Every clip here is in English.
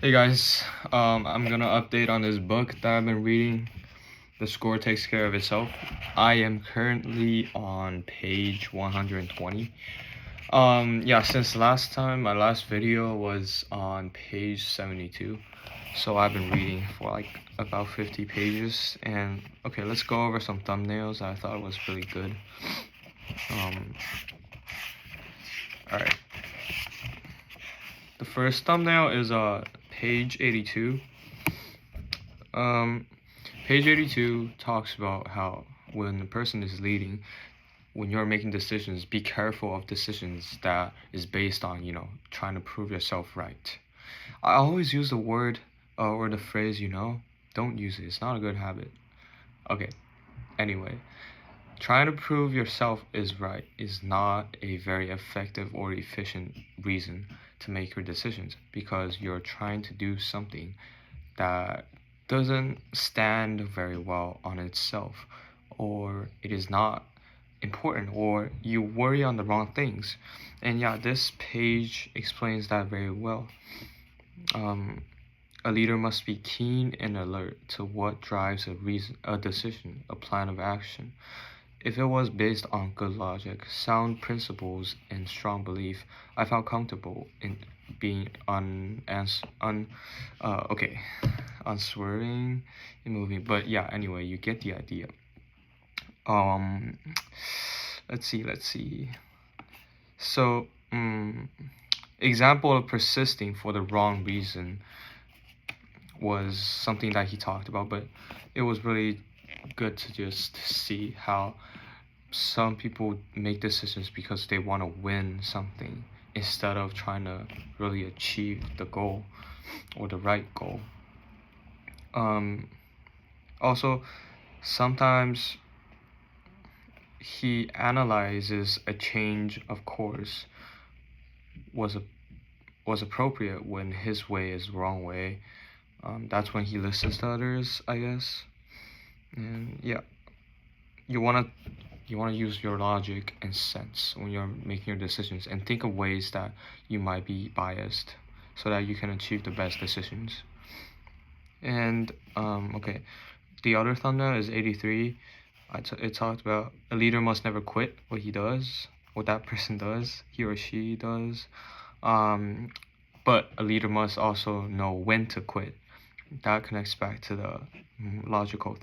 Hey guys, I'm gonna update on this book that I've been reading. The score takes care of itself. I am currently on page 120. Yeah, since last time, my last video was on page 72. So I've been reading for like about 50 pages. And okay, let's go over some thumbnails I thought was really good. Alright. The first thumbnail is page 82. Page 82 talks about how when a person is leading, when you're making decisions, be careful of decisions that is based on, trying to prove yourself right. I always use the word or the phrase, don't use it. It's not a good habit. Okay, anyway, trying to prove yourself is right is not a very effective or efficient reason to make your decisions, because you're trying to do something that doesn't stand very well on itself, or it is not important, or you worry on the wrong things. And yeah, this page explains that very well. A leader must be keen and alert to what drives a decision, a plan of action. If it was based on good logic, sound principles, and strong belief, I felt comfortable in being unswerving in moving. But yeah, anyway, you get the idea. Let's see. So, example of persisting for the wrong reason was something that he talked about, but it was really good to just see how some people make decisions because they want to win something instead of trying to really achieve the goal or the right goal. Also, sometimes he analyzes a change of course was appropriate when his way is the wrong way. That's when he listens to others, I guess. And yeah, you wanna use your logic and sense when you're making your decisions, and think of ways that you might be biased so that you can achieve the best decisions. And okay, the other thumbnail is 83. It talked about a leader must never quit what he does, what that person does, he or she does. But a leader must also know when to quit. That connects back to the logical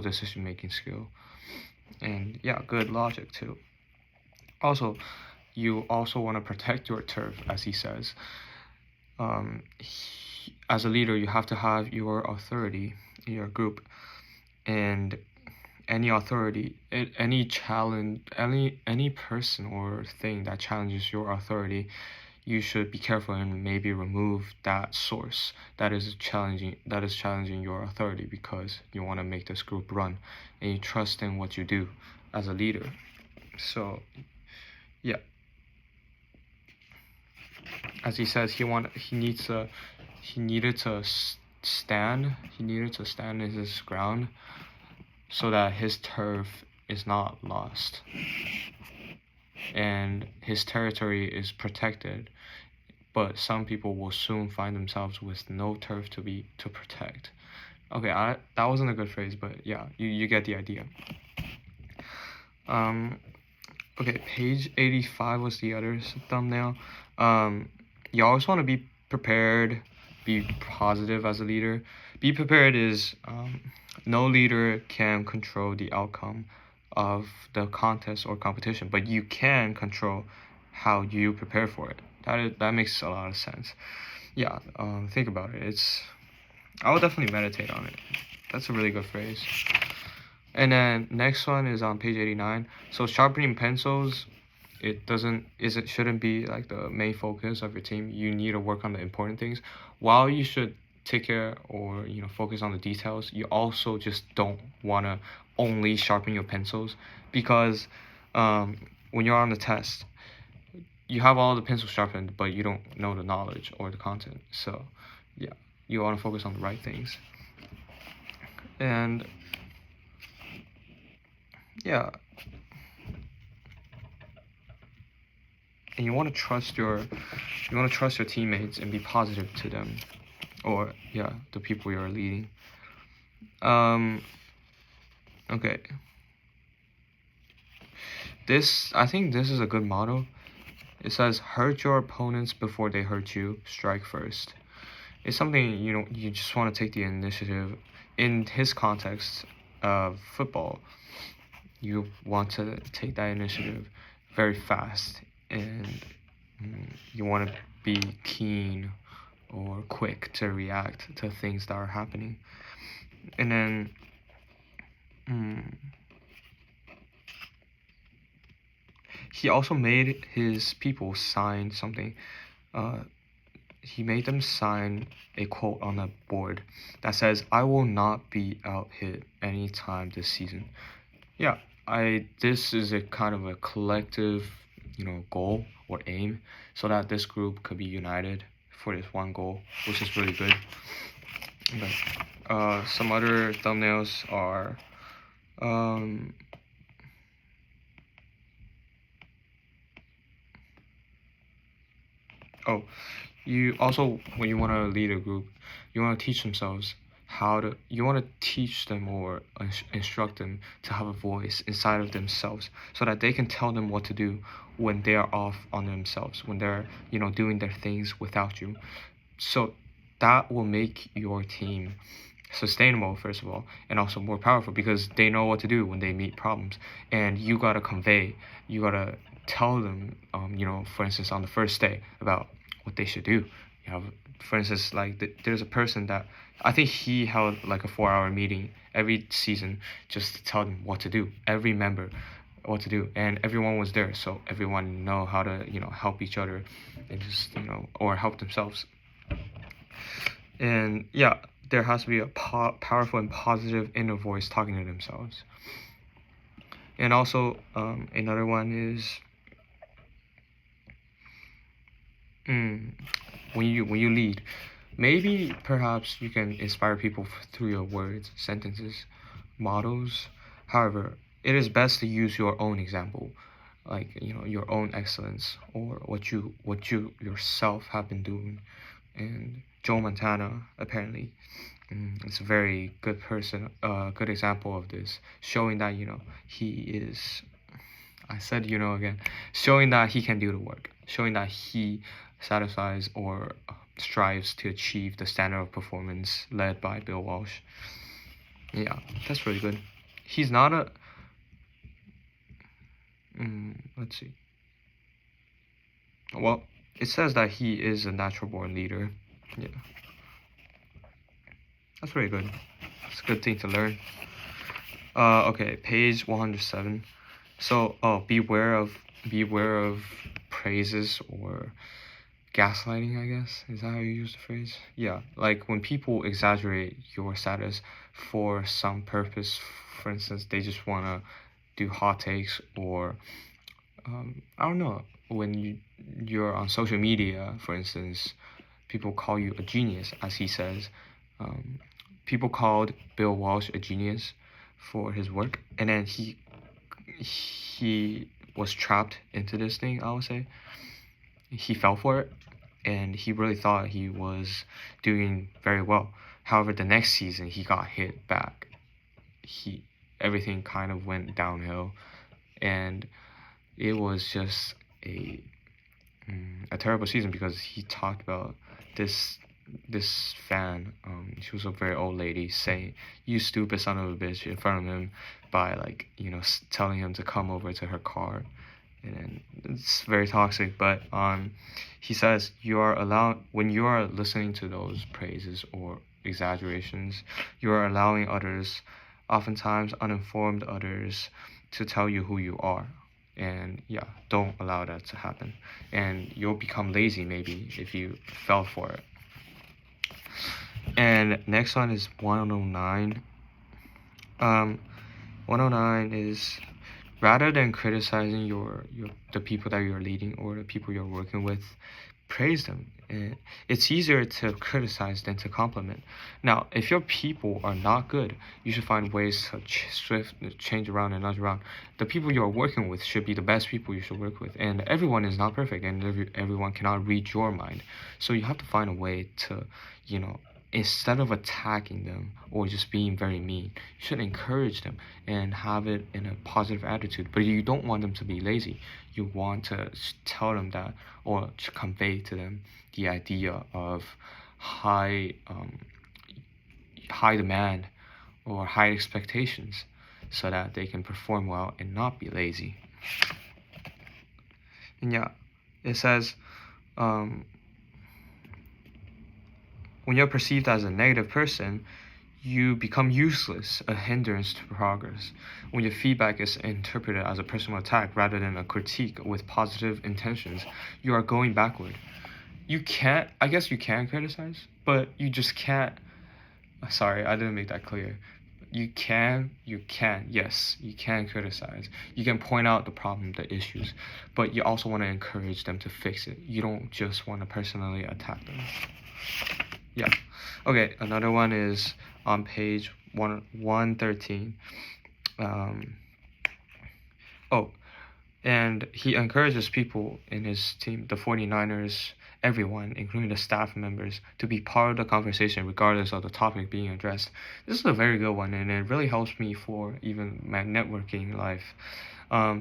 decision-making skill. And yeah, good logic too. Also, you also want to protect your turf, as he says. As a leader, you have to have your authority in your group, and any authority, any challenge, any person or thing that challenges your authority, you should be careful and maybe remove that source that is challenging your authority, because you want to make this group run and you trust in what you do as a leader. So yeah, as he says, he needed to stand in his ground so that his turf is not lost and his territory is protected. But some people will soon find themselves with no turf to protect. Okay, that wasn't a good phrase, but yeah, you get the idea. Okay, page 85 was the other thumbnail. You always want to be prepared, be positive as a leader. Be prepared is no leader can control the outcome of the contest or competition, but you can control how you prepare for it. That makes a lot of sense. Yeah, think about it. I would definitely meditate on it. That's a really good phrase. And then next one is on page 89. So sharpening pencils, shouldn't be like the main focus of your team. You need to work on the important things. While you should take care or focus on the details, you also just don't want to only sharpen your pencils, because when you're on the test, you have all the pencils sharpened, but you don't know the knowledge or the content. So yeah, you want to focus on the right things. And yeah, and you want to trust your teammates and be positive to them. or yeah, the people you're leading. Okay. I think this is a good motto. It says, hurt your opponents before they hurt you, strike first. It's something, you just want to take the initiative. In his context of football, you want to take that initiative very fast, and you want to be keen or quick to react to things that are happening. And then he also made his people sign something. He made them sign a quote on a board that says, "I will not be out hit any time this season." Yeah, this is a kind of a collective, goal or aim, so that this group could be united for this one goal, which is really good. But some other thumbnails are you also, when you want to lead a group, you want to teach themselves you want to teach them or instruct them to have a voice inside of themselves, so that they can tell them what to do when they are off on themselves, when they're doing their things without you. So that will make your team sustainable, first of all, and also more powerful, because they know what to do when they meet problems. And you got to tell them, for instance, on the first day about what they should do. For instance, like there's a person that I think he held like a 4-hour meeting every season just to tell them what to do, every member what to do, and everyone was there, so everyone know how to help each other, and just or help themselves. And yeah, there has to be a powerful and positive inner voice talking to themselves. And also another one is when you lead, maybe perhaps you can inspire people through your words, sentences, mottos. However, it is best to use your own example, like your own excellence, or what you yourself have been doing. And Joe Montana, apparently, it's a very good person, good example of this, showing that he is, I said again, showing that he can do the work, showing that he satisfies or strives to achieve the standard of performance led by Bill Walsh. Yeah, that's really good. He's not a let's see. Well, it says that he is a natural born leader. Yeah, that's very good. It's a good thing to learn. Okay, page 107. So, beware of praises or gaslighting, I guess. Is that how you use the phrase? Yeah, like when people exaggerate your status for some purpose. For instance, they just want to do hot takes, or I don't know, when you're on social media, for instance, people call you a genius, as he says. People called Bill Walsh a genius for his work, and then he was trapped into this thing, I would say. He fell for it, and he really thought he was doing very well. However, the next season he got hit back. Everything kind of went downhill, and it was just a terrible season, because he talked about this fan. She was a very old lady, saying "you stupid son of a bitch" in front of him, by telling him to come over to her car. And it's very toxic. But he says when you are listening to those praises or exaggerations, you are allowing others, oftentimes uninformed others, to tell you who you are. And yeah, don't allow that to happen, and you'll become lazy maybe if you fell for it. And next one is 109. 109 is, rather than criticizing the people that you're leading or the people you're working with, praise them. It's easier to criticize than to compliment. Now, if your people are not good, you should find ways to change around and nudge around. The people you're working with should be the best people you should work with, and everyone is not perfect, and everyone cannot read your mind. So you have to find a way to, instead of attacking them or just being very mean, you should encourage them and have it in a positive attitude. But you don't want them to be lazy. You want to tell them that, or to convey to them the idea of high demand or high expectations, so that they can perform well and not be lazy. And yeah, it says, when you're perceived as a negative person, you become useless, a hindrance to progress. When your feedback is interpreted as a personal attack rather than a critique with positive intentions, you are going backward. I guess you can criticize, but you just can't. Sorry, I didn't make that clear. Yes, you can criticize. You can point out the problem, the issues, but you also want to encourage them to fix it. You don't just want to personally attack them. Yeah. Okay, another one is on page 113. And he encourages people in his team, the 49ers, everyone, including the staff members, to be part of the conversation regardless of the topic being addressed. This is a very good one, and it really helps me for even my networking life.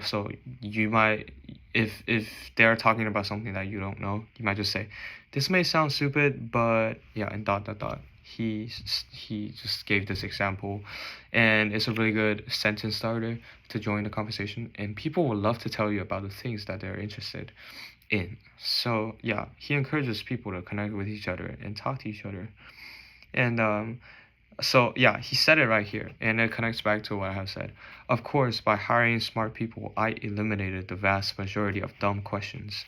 So you might, if they're talking about something that you don't know, you might just say, this may sound stupid, but yeah, and ... He just gave this example, and it's a really good sentence starter to join the conversation, and people will love to tell you about the things that they're interested in. So yeah, he encourages people to connect with each other and talk to each other. And so yeah, he said it right here, and it connects back to what I have said. Of course, by hiring smart people, I eliminated the vast majority of dumb questions.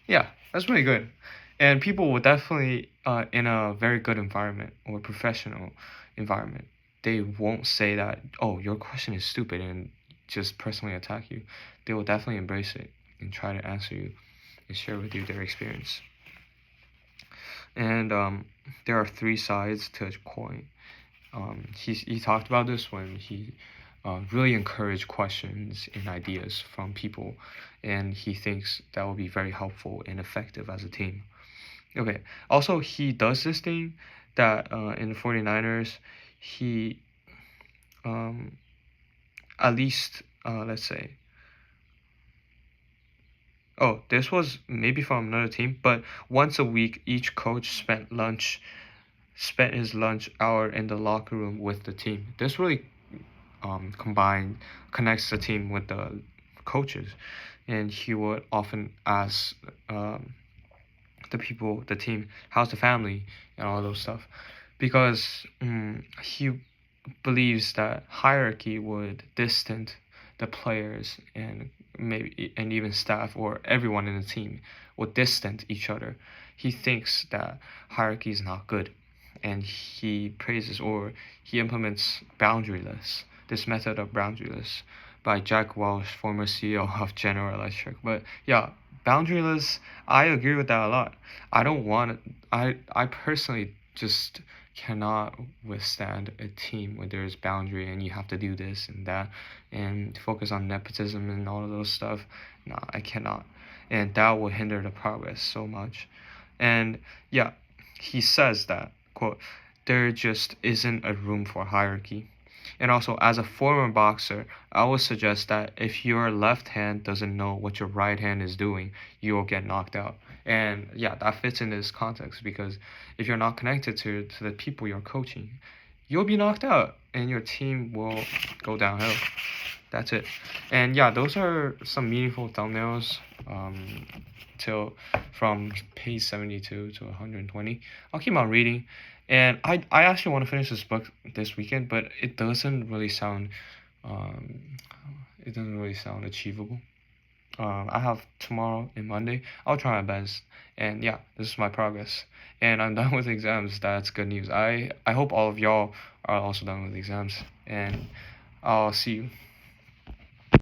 Yeah, that's really good. And people will definitely, in a very good environment or professional environment, they won't say that, oh, your question is stupid, and just personally attack you. They will definitely embrace it and try to answer you and share with you their experience. And there are three sides to a coin. He talked about this when he really encouraged questions and ideas from people, and he thinks that will be very helpful and effective as a team. Okay, also he does this thing that in the 49ers, he at least, let's say, oh, this was maybe from another team, but once a week, each coach spent his lunch hour in the locker room with the team. This really connects the team with the coaches, and he would often ask the team, how's the family, and all those stuff, because he believes that hierarchy would distance the players and even staff or everyone in the team would distance each other. He thinks that hierarchy is not good, and he praises or he implements this method of boundaryless by Jack Welch, former CEO of General Electric. But yeah, boundaryless, I agree with that a lot. I personally just cannot withstand a team where there's boundary and you have to do this and that and focus on nepotism and all of those stuff. No, I cannot. And that will hinder the progress so much. And yeah, he says that, quote, there just isn't a room for hierarchy. And also, as a former boxer, I would suggest that if your left hand doesn't know what your right hand is doing, you will get knocked out. And yeah, that fits in this context, because if you're not connected to the people you're coaching, you'll be knocked out and your team will go downhill. That's it. And yeah, those are some meaningful thumbnails from page 72 to 120. I'll keep on reading. And I actually want to finish this book this weekend, but it doesn't really sound achievable. I have tomorrow and Monday. I'll try my best. And yeah, this is my progress. And I'm done with exams. That's good news. I hope all of y'all are also done with exams. And I'll see you.